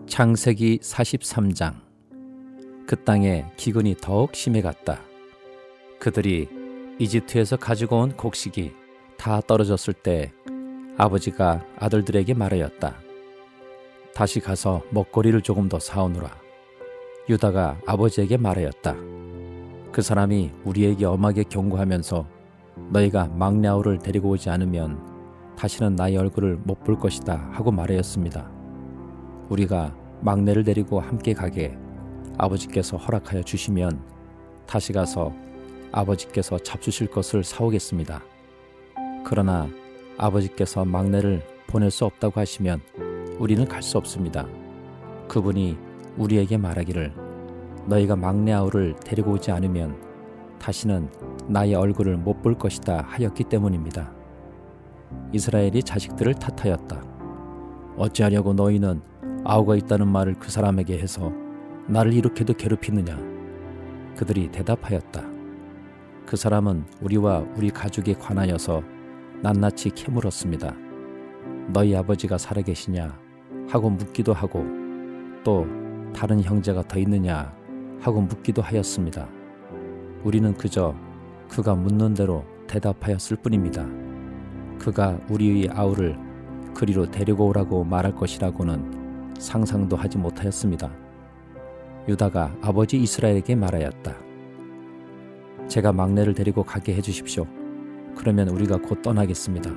창세기 43장. 그 땅에 기근이 더욱 심해갔다. 그들이 이집트에서 가지고 온 곡식이 다 떨어졌을 때 아버지가 아들들에게 말하였다. 다시 가서 먹거리를 조금 더 사오느라. 유다가 아버지에게 말하였다. 그 사람이 우리에게 엄하게 경고하면서 너희가 막내 아우를 데리고 오지 않으면 다시는 나의 얼굴을 못 볼 것이다 하고 말하였습니다. 우리가 막내를 데리고 함께 가게 아버지께서 허락하여 주시면 다시 가서 아버지께서 잡수실 것을 사오겠습니다. 그러나 아버지께서 막내를 보낼 수 없다고 하시면 우리는 갈 수 없습니다. 그분이 우리에게 말하기를 너희가 막내 아우를 데리고 오지 않으면 다시는 나의 얼굴을 못 볼 것이다 하였기 때문입니다. 이스라엘이 자식들을 탓하였다. 어찌하려고 너희는 아우가 있다는 말을 그 사람에게 해서 나를 이렇게도 괴롭히느냐. 그들이 대답하였다. 그 사람은 우리와 우리 가족에 관하여서 낱낱이 캐물었습니다. 너희 아버지가 살아계시냐 하고 묻기도 하고 또 다른 형제가 더 있느냐 하고 묻기도 하였습니다. 우리는 그저 그가 묻는 대로 대답하였을 뿐입니다. 그가 우리의 아우를 그리로 데리고 오라고 말할 것이라고는 상상도 하지 못하였습니다. 유다가 아버지 이스라엘에게 말하였다. 제가 막내를 데리고 가게 해주십시오. 그러면 우리가 곧 떠나겠습니다.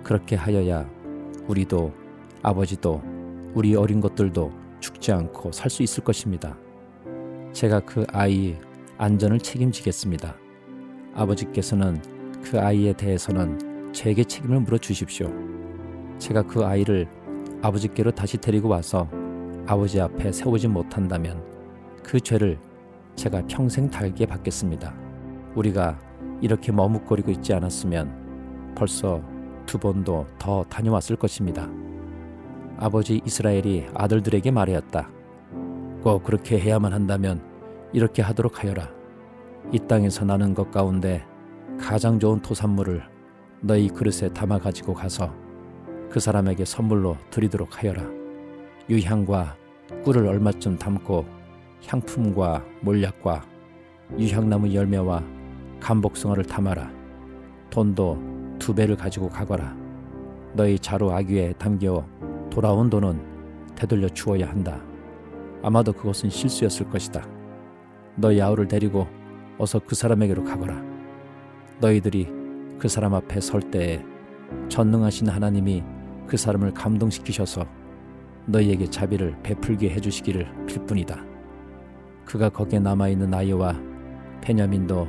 그렇게 하여야 우리도 아버지도 우리 어린 것들도 죽지 않고 살 수 있을 것입니다. 제가 그 아이의 안전을 책임지겠습니다. 아버지께서는 그 아이에 대해서는 제게 책임을 물어주십시오. 제가 그 아이를 아버지께로 다시 데리고 와서 아버지 앞에 세우지 못한다면 그 죄를 제가 평생 달게 받겠습니다. 우리가 이렇게 머뭇거리고 있지 않았으면 벌써 2번도 더 다녀왔을 것입니다. 아버지 이스라엘이 아들들에게 말하였다. 꼭 그렇게 해야만 한다면 이렇게 하도록 하여라. 이 땅에서 나는 것 가운데 가장 좋은 토산물을 너희 그릇에 담아 가지고 가서 그 사람에게 선물로 드리도록 하여라. 유향과 꿀을 얼마쯤 담고 향품과 몰약과 유향나무 열매와 감복숭아를 담아라. 돈도 2배를 가지고 가거라. 너희 자루 아귀에 담겨 돌아온 돈은 되돌려 주어야 한다. 아마도 그것은 실수였을 것이다. 너희 아우를 데리고 어서 그 사람에게로 가거라. 너희들이 그 사람 앞에 설 때에 전능하신 하나님이 그 사람을 감동시키셔서 너희에게 자비를 베풀게 해주시기를 빌 뿐이다. 그가 거기에 남아있는 아이와 베냐민도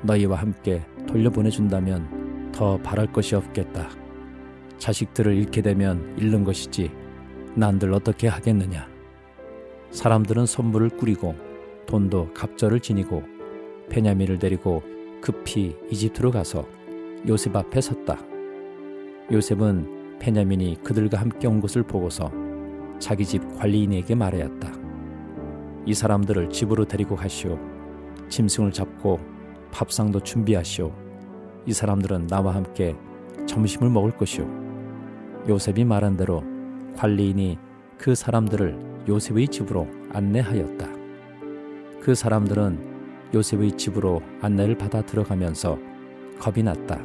너희와 함께 돌려보내준다면 더 바랄 것이 없겠다. 자식들을 잃게 되면 잃는 것이지 난들 어떻게 하겠느냐. 사람들은 선물을 꾸리고 돈도 갑절을 지니고 베냐민을 데리고 급히 이집트로 가서 요셉 앞에 섰다. 요셉은 베냐민이 그들과 함께 온 것을 보고서 자기 집 관리인에게 말하였다. 이 사람들을 집으로 데리고 가시오. 짐승을 잡고 밥상도 준비하시오. 이 사람들은 나와 함께 점심을 먹을 것이오. 요셉이 말한 대로 관리인이 그 사람들을 요셉의 집으로 안내하였다. 그 사람들은 요셉의 집으로 안내를 받아 들어가면서 겁이 났다.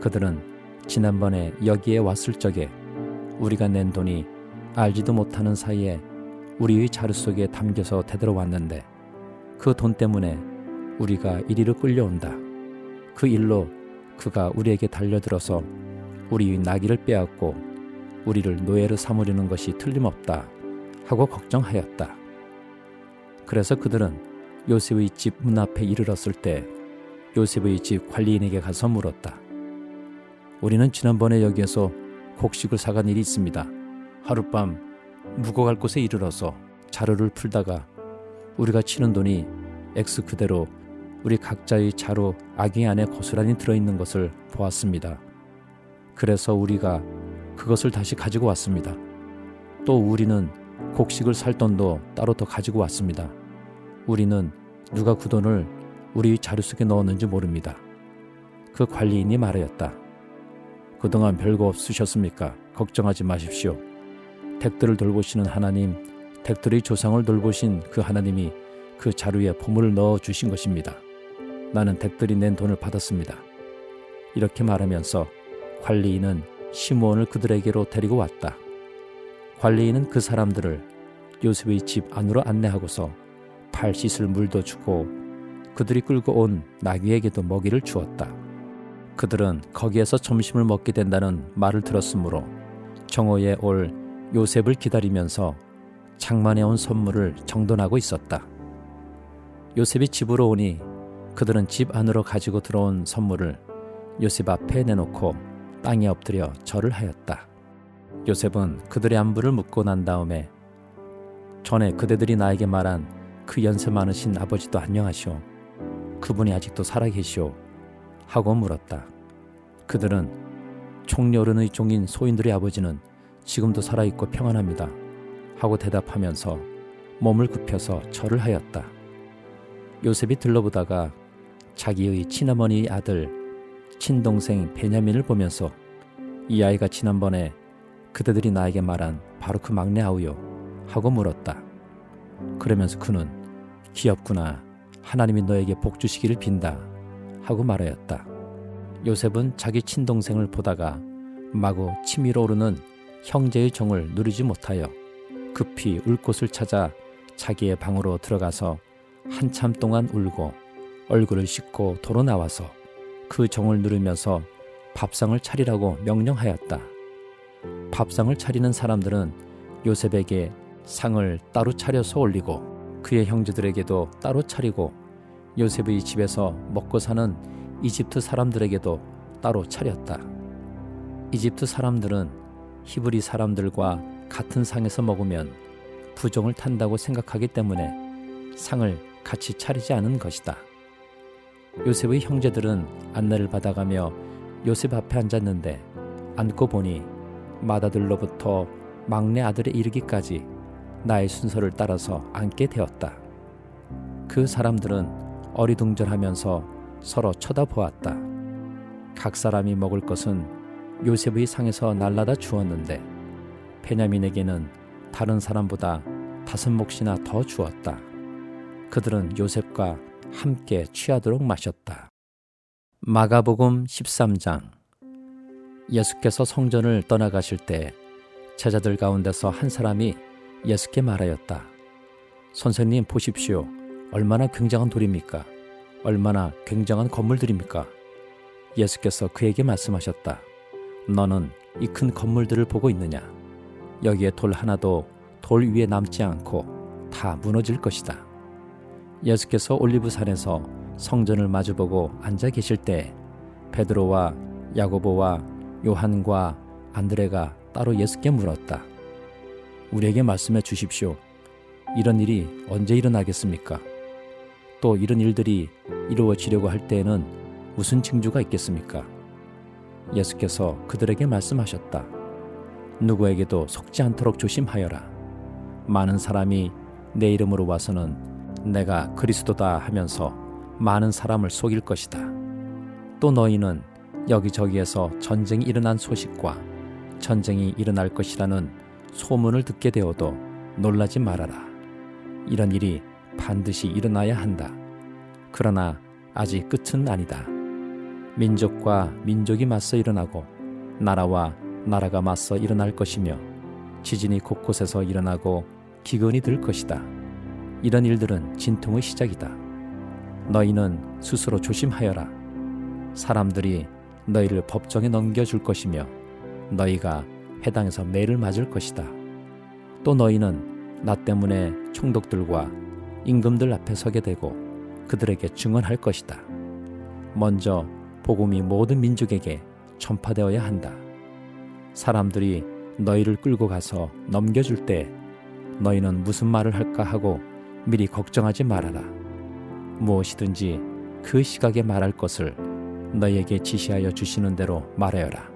그들은 지난번에 여기에 왔을 적에 우리가 낸 돈이 알지도 못하는 사이에 우리의 자루 속에 담겨서 되돌아왔는데 그 돈 때문에 우리가 이리로 끌려온다. 그 일로 그가 우리에게 달려들어서 우리의 나귀를 빼앗고 우리를 노예로 삼으려는 것이 틀림없다 하고 걱정하였다. 그래서 그들은 요셉의 집 문 앞에 이르렀을 때 요셉의 집 관리인에게 가서 물었다. 우리는 지난번에 여기에서 곡식을 사간 일이 있습니다. 하룻밤 묵어갈 곳에 이르러서 자루를 풀다가 우리가 치는 돈이 X 그대로 우리 각자의 자루 아귀 안에 고스란히 들어있는 것을 보았습니다. 그래서 우리가 그것을 다시 가지고 왔습니다. 또 우리는 곡식을 살 돈도 따로 더 가지고 왔습니다. 우리는 누가 그 돈을 우리 자루 속에 넣었는지 모릅니다. 그 관리인이 말하였다. 그동안 별거 없으셨습니까? 걱정하지 마십시오. 댁들을 돌보시는 하나님, 댁들의 조상을 돌보신 그 하나님이 그 자루에 보물을 넣어 주신 것입니다. 나는 댁들이 낸 돈을 받았습니다. 이렇게 말하면서 관리인은 시므온을 그들에게로 데리고 왔다. 관리인은 그 사람들을 요셉의 집 안으로 안내하고서 발 씻을 물도 주고 그들이 끌고 온 나귀에게도 먹이를 주었다. 그들은 거기에서 점심을 먹게 된다는 말을 들었으므로 정오에 올 요셉을 기다리면서 장만해 온 선물을 정돈하고 있었다. 요셉이 집으로 오니 그들은 집 안으로 가지고 들어온 선물을 요셉 앞에 내놓고 땅에 엎드려 절을 하였다. 요셉은 그들의 안부를 묻고 난 다음에 전에 그대들이 나에게 말한 그 연세 많으신 아버지도 안녕하시오. 그분이 아직도 살아계시오. 하고 물었다. 그들은 총리어른의 종인 소인들의 아버지는 지금도 살아있고 평안합니다. 하고 대답하면서 몸을 굽혀서 절을 하였다. 요셉이 들러보다가 자기의 친어머니의 아들, 친동생 베냐민을 보면서 이 아이가 지난번에 그대들이 나에게 말한 바로 그 막내 아우요. 하고 물었다. 그러면서 그는 귀엽구나. 하나님이 너에게 복 주시기를 빈다. 하고 말하였다. 요셉은 자기 친동생을 보다가 마구 치밀어 오르는 형제의 정을 누리지 못하여 급히 울 곳을 찾아 자기의 방으로 들어가서 한참 동안 울고 얼굴을 씻고 도로 나와서 그 정을 누르면서 밥상을 차리라고 명령하였다. 밥상을 차리는 사람들은 요셉에게 상을 따로 차려서 올리고 그의 형제들에게도 따로 차리고 요셉의 집에서 먹고 사는 이집트 사람들에게도 따로 차렸다. 이집트 사람들은 히브리 사람들과 같은 상에서 먹으면 부정을 탄다고 생각하기 때문에 상을 같이 차리지 않은 것이다. 요셉의 형제들은 안내를 받아가며 요셉 앞에 앉았는데 앉고 보니 맏아들로부터 막내 아들에 이르기까지 나의 순서를 따라서 앉게 되었다. 그 사람들은 어리둥절하면서 서로 쳐다보았다. 각 사람이 먹을 것은 요셉의 상에서 날라다 주었는데 베냐민에게는 다른 사람보다 5몫이나 더 주었다. 그들은 요셉과 함께 취하도록 마셨다. 마가복음 13장. 예수께서 성전을 떠나가실 때 제자들 가운데서 한 사람이 예수께 말하였다. 선생님 보십시오. 얼마나 굉장한 돌입니까? 얼마나 굉장한 건물들입니까? 예수께서 그에게 말씀하셨다. 너는 이 큰 건물들을 보고 있느냐? 여기에 돌 하나도 돌 위에 남지 않고 다 무너질 것이다. 예수께서 올리브산에서 성전을 마주보고 앉아 계실 때 베드로와 야고보와 요한과 안드레가 따로 예수께 물었다. 우리에게 말씀해 주십시오. 이런 일이 언제 일어나겠습니까? 또 이런 일들이 이루어지려고 할 때에는 무슨 징조가 있겠습니까? 예수께서 그들에게 말씀하셨다. 누구에게도 속지 않도록 조심하여라. 많은 사람이 내 이름으로 와서는 내가 그리스도다 하면서 많은 사람을 속일 것이다. 또 너희는 여기저기에서 전쟁이 일어난 소식과 전쟁이 일어날 것이라는 소문을 듣게 되어도 놀라지 말아라. 이런 일이 반드시 일어나야 한다. 그러나 아직 끝은 아니다. 민족과 민족이 맞서 일어나고 나라와 나라가 맞서 일어날 것이며 지진이 곳곳에서 일어나고 기근이 들 것이다. 이런 일들은 진통의 시작이다. 너희는 스스로 조심하여라. 사람들이 너희를 법정에 넘겨줄 것이며 너희가 회당에서 매를 맞을 것이다. 또 너희는 나 때문에 총독들과 임금들 앞에 서게 되고 그들에게 증언할 것이다. 먼저 복음이 모든 민족에게 전파되어야 한다. 사람들이 너희를 끌고 가서 넘겨줄 때 너희는 무슨 말을 할까 하고 미리 걱정하지 말아라. 무엇이든지 그 시각에 말할 것을 너희에게 지시하여 주시는 대로 말하여라.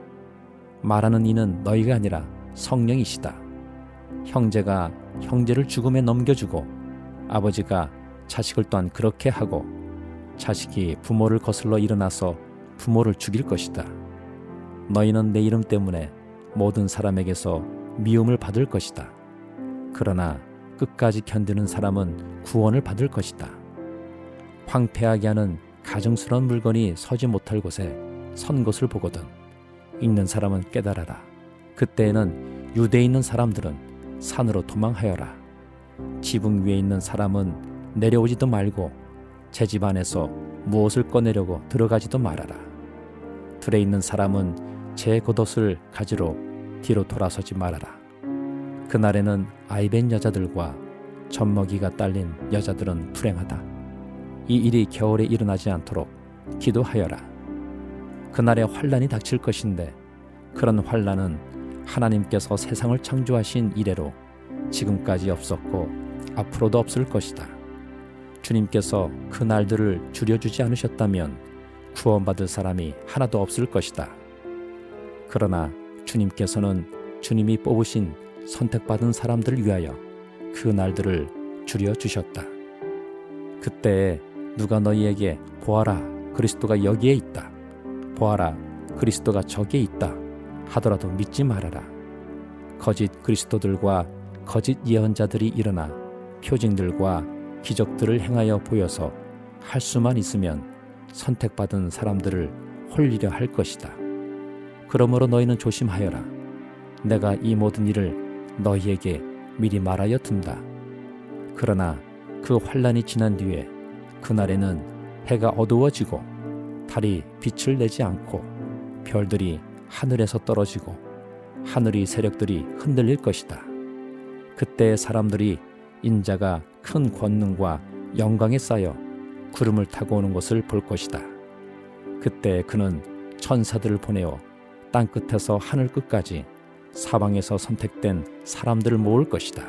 말하는 이는 너희가 아니라 성령이시다. 형제가 형제를 죽음에 넘겨주고 아버지가 자식을 또한 그렇게 하고 자식이 부모를 거슬러 일어나서 부모를 죽일 것이다. 너희는 내 이름 때문에 모든 사람에게서 미움을 받을 것이다. 그러나 끝까지 견디는 사람은 구원을 받을 것이다. 황폐하게 하는 가증스러운 물건이 서지 못할 곳에 선 것을 보거든 읽는 사람은 깨달아라. 그때에는 유대에 있는 사람들은 산으로 도망하여라. 지붕 위에 있는 사람은 내려오지도 말고 제 집 안에서 무엇을 꺼내려고 들어가지도 말아라. 들에 있는 사람은 제 겉옷을 가지러 뒤로 돌아서지 말아라. 그날에는 아이벤 여자들과 젖먹이가 딸린 여자들은 불행하다. 이 일이 겨울에 일어나지 않도록 기도하여라. 그날에 환난이 닥칠 것인데 그런 환난은 하나님께서 세상을 창조하신 이래로 지금까지 없었고 앞으로도 없을 것이다. 주님께서 그 날들을 줄여주지 않으셨다면 구원받을 사람이 하나도 없을 것이다. 그러나 주님께서는 주님이 뽑으신 선택받은 사람들을 위하여 그 날들을 줄여주셨다. 그때에 누가 너희에게 보아라 그리스도가 여기에 있다, 보아라 그리스도가 저기에 있다 하더라도 믿지 말아라. 거짓 그리스도들과 거짓 예언자들이 일어나 표징들과 기적들을 행하여 보여서 할 수만 있으면 선택받은 사람들을 홀리려 할 것이다. 그러므로 너희는 조심하여라. 내가 이 모든 일을 너희에게 미리 말하여 둔다. 그러나 그 환난이 지난 뒤에 그날에는 해가 어두워지고 달이 빛을 내지 않고 별들이 하늘에서 떨어지고 하늘의 세력들이 흔들릴 것이다. 그때 사람들이 인자가 큰 권능과 영광에 쌓여 구름을 타고 오는 것을 볼 것이다. 그때 그는 천사들을 보내어 땅끝에서 하늘 끝까지 사방에서 선택된 사람들을 모을 것이다.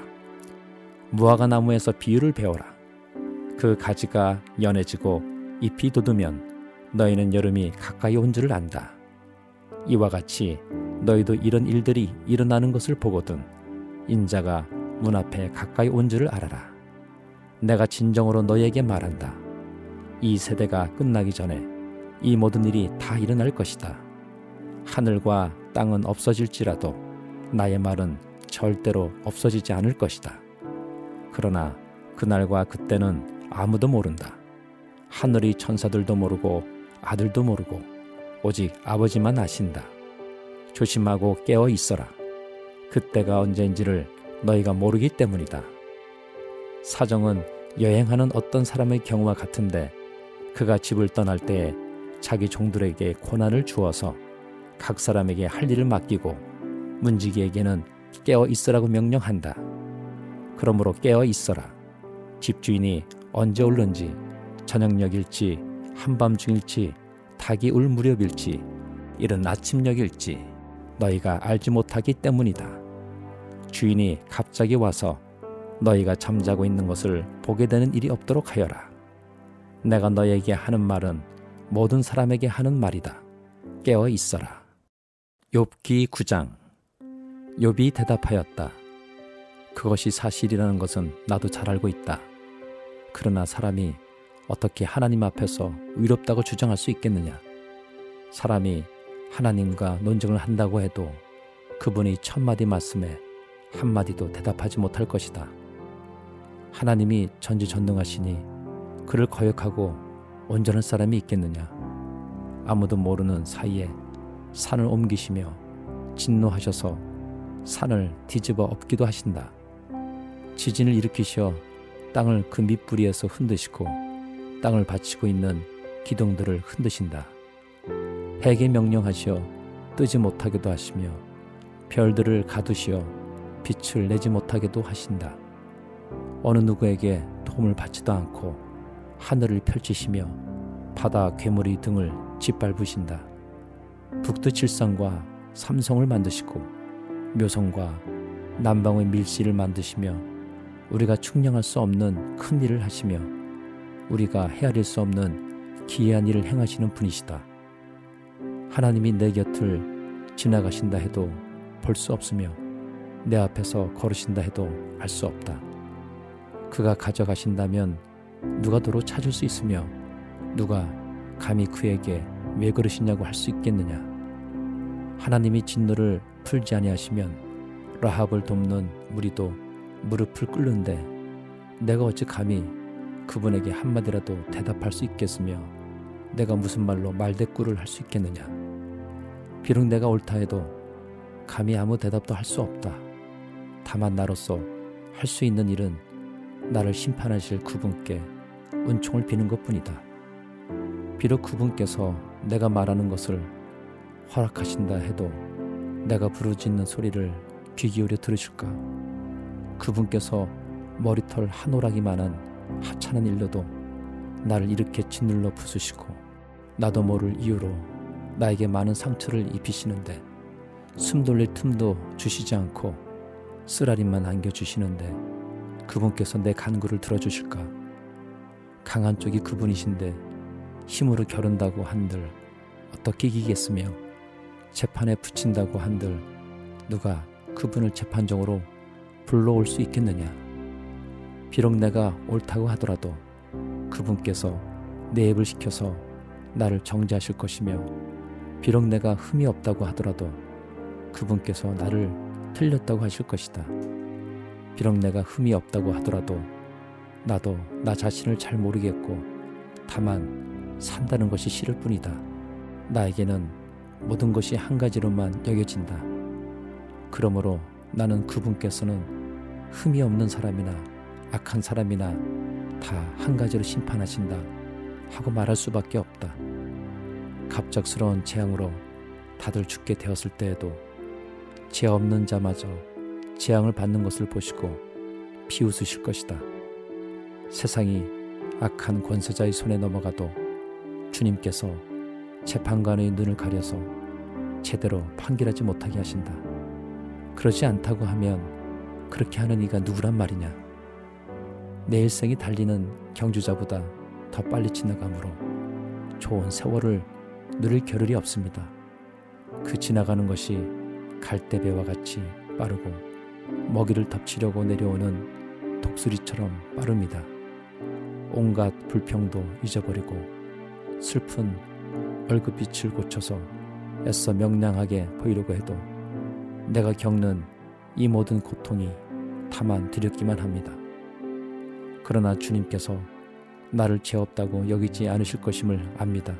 무화과 나무에서 비유를 배워라. 그 가지가 연해지고 잎이 돋으면 너희는 여름이 가까이 온 줄을 안다. 이와 같이 너희도 이런 일들이 일어나는 것을 보거든 인자가 문 앞에 가까이 온 줄을 알아라. 내가 진정으로 너희에게 말한다. 이 세대가 끝나기 전에 이 모든 일이 다 일어날 것이다. 하늘과 땅은 없어질지라도 나의 말은 절대로 없어지지 않을 것이다. 그러나 그날과 그때는 아무도 모른다. 하늘의 천사들도 모르고 아들도 모르고 오직 아버지만 아신다. 조심하고 깨어 있어라. 그때가 언제인지를 너희가 모르기 때문이다. 사정은 여행하는 어떤 사람의 경우와 같은데 그가 집을 떠날 때에 자기 종들에게 고난을 주어서 각 사람에게 할 일을 맡기고 문지기에게는 깨어 있으라고 명령한다. 그러므로 깨어 있어라. 집주인이 언제 올는지 저녁녘일지 한밤중일지 닭이 울 무렵일지 이른 아침녘일지 너희가 알지 못하기 때문이다. 주인이 갑자기 와서 너희가 잠자고 있는 것을 보게 되는 일이 없도록 하여라. 내가 너희에게 하는 말은 모든 사람에게 하는 말이다. 깨어 있어라. 욥기 9장. 욥이 대답하였다. 그것이 사실이라는 것은 나도 잘 알고 있다. 그러나 사람이 어떻게 하나님 앞에서 위롭다고 주장할 수 있겠느냐? 사람이 하나님과 논쟁을 한다고 해도 그분이 1000마디 말씀에 한마디도 대답하지 못할 것이다. 하나님이 전지전능하시니 그를 거역하고 온전할 사람이 있겠느냐? 아무도 모르는 사이에 산을 옮기시며 진노하셔서 산을 뒤집어 엎기도 하신다. 지진을 일으키셔 땅을 그 밑부리에서 흔드시고 땅을 받치고 있는 기둥들을 흔드신다. 해에게 명령하시어 뜨지 못하게도 하시며 별들을 가두시어 빛을 내지 못하게도 하신다. 어느 누구에게 도움을 받지도 않고 하늘을 펼치시며 바다 괴물의 등을 짓밟으신다. 북두칠성과 삼성을 만드시고 묘성과 남방의 밀실을 만드시며 우리가 측량할 수 없는 큰 일을 하시며 우리가 헤아릴 수 없는 기이한 일을 행하시는 분이시다. 하나님이 내 곁을 지나가신다 해도 볼 수 없으며 내 앞에서 걸으신다 해도 알 수 없다. 그가 가져가신다면 누가 도로 찾을 수 있으며 누가 감히 그에게 왜 그러시냐고 할 수 있겠느냐? 하나님이 진노를 풀지 아니하시면 라합을 돕는 무리도 무릎을 꿇는데 내가 어찌 감히 그분에게 한마디라도 대답할 수 있겠으며 내가 무슨 말로 말대꾸를 할 수 있겠느냐. 비록 내가 옳다 해도 감히 아무 대답도 할 수 없다. 다만 나로서 할 수 있는 일은 나를 심판하실 그분께 은총을 비는 것뿐이다. 비록 그분께서 내가 말하는 것을 허락하신다 해도 내가 부르짖는 소리를 귀 기울여 들으실까? 그분께서 머리털 한 오락이만한 하찮은 일로도 나를 이렇게 짓눌러 부수시고 나도 모를 이유로 나에게 많은 상처를 입히시는데 숨 돌릴 틈도 주시지 않고 쓰라림만 안겨주시는데 그분께서 내 간구를 들어주실까? 강한 쪽이 그분이신데 힘으로 겨룬다고 한들 어떻게 이기겠으며 재판에 붙인다고 한들 누가 그분을 재판정으로 불러올 수 있겠느냐. 비록 내가 옳다고 하더라도 그분께서 내 입을 시켜서 나를 정죄하실 것이며 비록 내가 흠이 없다고 하더라도 그분께서 나를 틀렸다고 하실 것이다. 비록 내가 흠이 없다고 하더라도 나도 나 자신을 잘 모르겠고 다만 산다는 것이 싫을 뿐이다. 나에게는 모든 것이 한 가지로만 여겨진다. 그러므로 나는 그분께서는 흠이 없는 사람이나 악한 사람이나 다 한 가지로 심판하신다 하고 말할 수밖에 없다. 갑작스러운 재앙으로 다들 죽게 되었을 때에도 죄 없는 자마저 재앙을 받는 것을 보시고 비웃으실 것이다. 세상이 악한 권세자의 손에 넘어가도 주님께서 재판관의 눈을 가려서 제대로 판결하지 못하게 하신다. 그러지 않다고 하면 그렇게 하는 이가 누구란 말이냐. 내 일생이 달리는 경주자보다 더 빨리 지나가므로 좋은 세월을 누릴 겨를이 없습니다. 그 지나가는 것이 갈대배와 같이 빠르고 먹이를 덮치려고 내려오는 독수리처럼 빠릅니다. 온갖 불평도 잊어버리고 슬픈 얼굴빛을 고쳐서 애써 명랑하게 보이려고 해도 내가 겪는 이 모든 고통이 다만 두렵기만 합니다. 그러나 주님께서 나를 죄 없다고 여기지 않으실 것임을 압니다.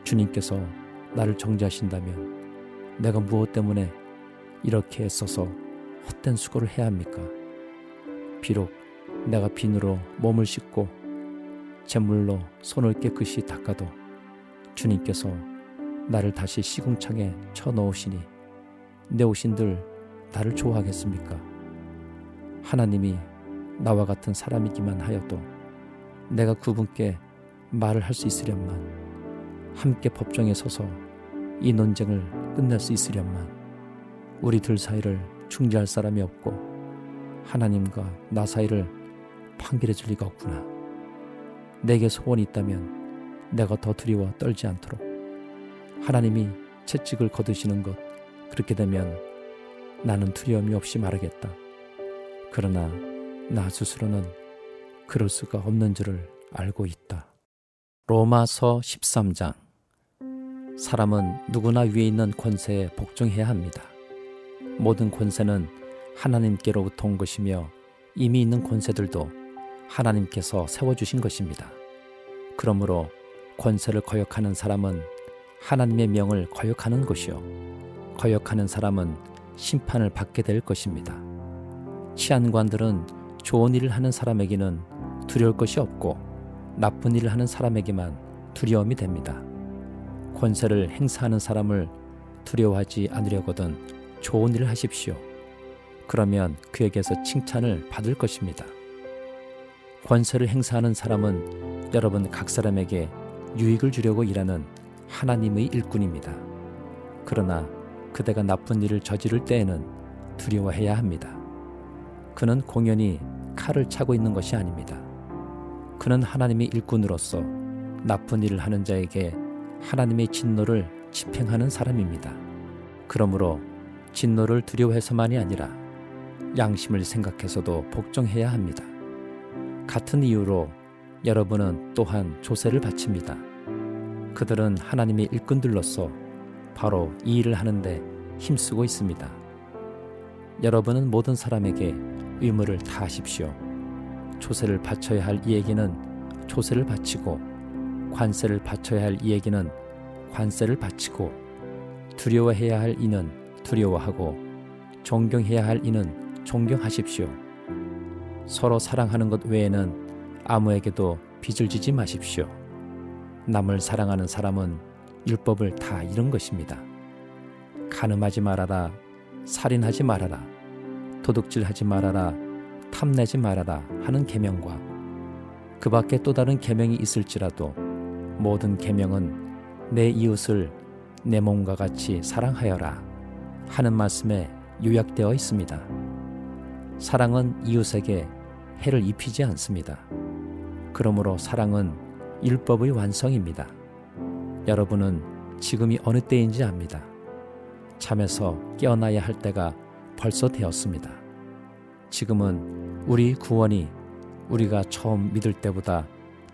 주님께서 나를 정죄하신다면 내가 무엇 때문에 이렇게 애써서 헛된 수고를 해야 합니까? 비록 내가 비누로 몸을 씻고 잿물로 손을 깨끗이 닦아도 주님께서 나를 다시 시궁창에 쳐넣으시니 내 오신들 나를 좋아하겠습니까? 하나님이 나와 같은 사람이기만 하여도 내가 그분께 말을 할 수 있으련만 함께 법정에 서서 이 논쟁을 끝낼 수 있으련만 우리들 사이를 중재할 사람이 없고 하나님과 나 사이를 판결해 줄 리가 없구나. 내게 소원이 있다면 내가 더 두려워 떨지 않도록 하나님이 채찍을 거두시는 것 그렇게 되면 나는 두려움이 없이 말하겠다. 그러나 나 스스로는 그럴 수가 없는 줄을 알고 있다. 로마서 13장. 사람은 누구나 위에 있는 권세에 복종해야 합니다. 모든 권세는 하나님께로부터 온 것이며 이미 있는 권세들도 하나님께서 세워주신 것입니다. 그러므로 권세를 거역하는 사람은 하나님의 명을 거역하는 것이요 거역하는 사람은 심판을 받게 될 것입니다. 치안관들은 좋은 일을 하는 사람에게는 두려울 것이 없고 나쁜 일을 하는 사람에게만 두려움이 됩니다. 권세를 행사하는 사람을 두려워하지 않으려거든 좋은 일을 하십시오. 그러면 그에게서 칭찬을 받을 것입니다. 권세를 행사하는 사람은 여러분 각 사람에게 유익을 주려고 일하는 하나님의 일꾼입니다. 그러나 그대가 나쁜 일을 저지를 때에는 두려워해야 합니다. 그는 공연히 칼을 차고 있는 것이 아닙니다. 그는 하나님의 일꾼으로서 나쁜 일을 하는 자에게 하나님의 진노를 집행하는 사람입니다. 그러므로 진노를 두려워해서만이 아니라 양심을 생각해서도 복종해야 합니다. 같은 이유로 여러분은 또한 조세를 바칩니다. 그들은 하나님의 일꾼들로서 바로 이 일을 하는데 힘쓰고 있습니다. 여러분은 모든 사람에게 의무를 다하십시오. 조세를 바쳐야 할 이에게는 조세를 바치고, 관세를 바쳐야 할 이에게는 관세를 바치고, 두려워해야 할 이는 두려워하고, 존경해야 할 이는 존경하십시오. 서로 사랑하는 것 외에는 아무에게도 빚을 지지 마십시오. 남을 사랑하는 사람은 율법을 다 이룬 것입니다. 간음하지 말아라, 살인하지 말아라, 도둑질하지 말아라, 탐내지 말아라 하는 계명과 그 밖에 또 다른 계명이 있을지라도 모든 계명은 내 이웃을 내 몸과 같이 사랑하여라 하는 말씀에 요약되어 있습니다. 사랑은 이웃에게 해를 입히지 않습니다. 그러므로 사랑은 율법의 완성입니다. 여러분은 지금이 어느 때인지 압니다. 잠에서 깨어나야 할 때가 벌써 되었습니다. 지금은 우리 구원이 우리가 처음 믿을 때보다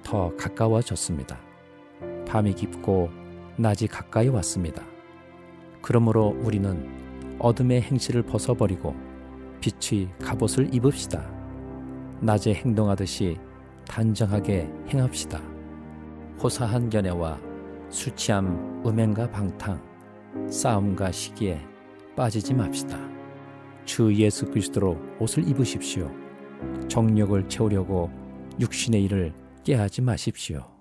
더 가까워졌습니다. 밤이 깊고 낮이 가까이 왔습니다. 그러므로 우리는 어둠의 행실을 벗어버리고 빛의 갑옷을 입읍시다. 낮에 행동하듯이 단정하게 행합시다. 호사한 견해와 술 취함, 음행과 방탕, 싸움과 시기에 빠지지 맙시다. 주 예수 그리스도로 옷을 입으십시오. 정욕을 채우려고 육신의 일을 깨하지 마십시오.